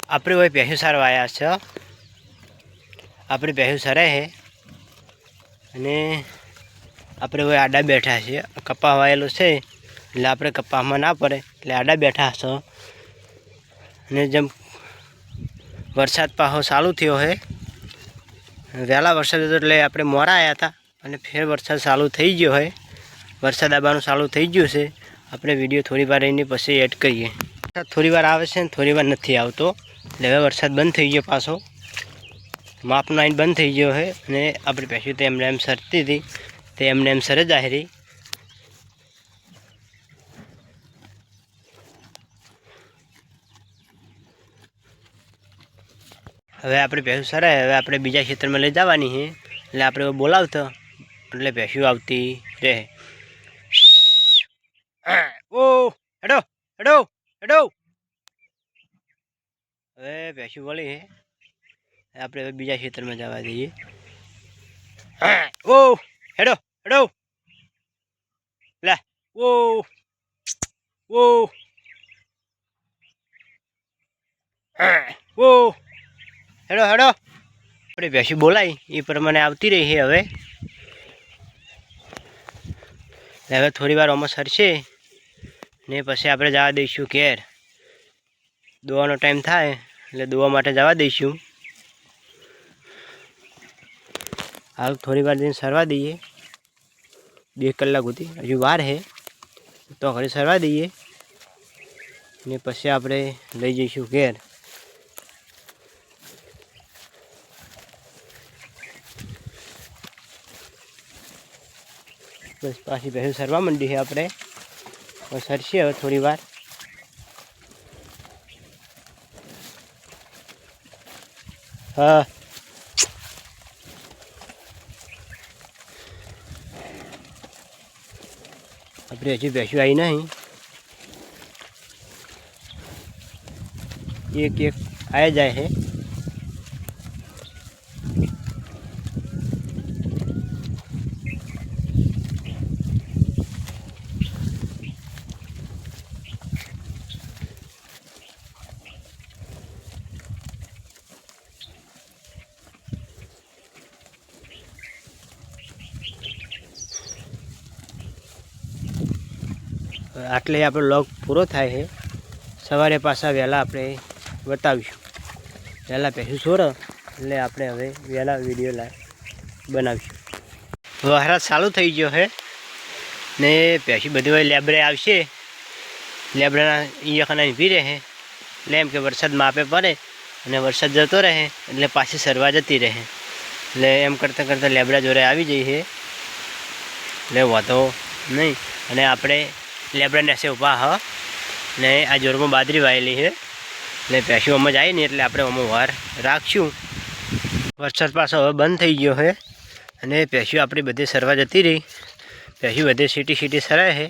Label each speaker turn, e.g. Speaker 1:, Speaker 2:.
Speaker 1: આપણે वही भैंसू सारवा आया છે આપણે ભેંસું સરે છે અને આપણે હવે આડા બેઠા છીએ કપા વાયેલો છે એટલે આપણે કપામાં ના પડે એટલે આડા બેઠા છો અને જેમ વરસાદ પાછો ચાલુ થયો છે વહેલા વરસાદ હતો એટલે આપણે મોડા આવ્યા હતા અને ફેર વરસાદ ચાલુ થઈ ગયો છે વરસાદ આવવાનું ચાલુ થઈ ગયું છે આપણે વિડીયો થોડી વાર રહીને પછી એડ કરીએ થોડી વાર આવે છે ને થોડી વાર નથી આવતો એટલે હવે વરસાદ બંધ થઈ ગયો પાછો માપનો આઈને બંધ થઈ ગયો છે અને આપણી ભેંસું તો એમને એમ સરતી હતી તે એમને એમ સરે જાહેરી હવે આપણે ભેંસું સરે હવે આપણે બીજા ખેતરમાં લઈ જવાની છે એટલે આપણે બોલાવતો એટલે ભેંસું આવતી રહે ઓ હેડો હેડો હેડો હવે ભેંસું બોલી છે આપણે હવે બીજા ખેતરમાં જવા દઈએ ઓ હેડો હેડો લે ઓ ઓ ઓ હેડો હેડો આપણે ભેંસું બોલાવી એ પ્રમાણે આવતી રહી છે હવે થોડી વાર આમાં સરશે ને પછી આપણે જવા દઈશું ઘેર દોવાનો ટાઈમ થાય એટલે દોવા માટે જવા દઈશું હાલ થોડી વાર જઈને સરવા દઈએ 2 કલાક સુધી હજુ વાર છે તો ઘરે સરવા દઈએ ને પછી આપણે લઈ જઈશું ઘેર બસ પાછી ભેંસું સરવા માંડી છે આપણે સરશે હવે થોડી વાર હા આપણે હજુ ભેંસું આવી નહીં એક એક આવી જાય છે આટલે આપણો લોગ પૂરો થાય છે સવારે પાછા વહેલા આપણે બતાવીશું વહેલા ભેંસું છોડે એટલે આપણે હવે વહેલા વિડીયો બનાવીશું વરસાદ ચાલુ થઈ ગયો છે ને ભેંસું બધી વાર લેબરે આવશે લેબરાના ઈયખાના ઊભી રહે એટલે એમ કે વરસાદ માપે પડે અને વરસાદ જતો રહે એટલે પાછી સરવા જતી રહે એટલે એમ કરતાં કરતાં લેબરા જોડે આવી જઈએ એટલે વાંધો નહીં અને આપણે લેબડા નેસે ઊભા હ ને આ જોરમાં બાજરી વાયેલી છે એટલે ભેંસું આમાં જાય ને એટલે આપણે આમાં વાર રાખશું વરસાદ પાછો હવે બંધ થઈ ગયો છે અને ભેંસું આપણી બધી સરવા જતી રહી ભેંસું બધે સીટી સરાય છે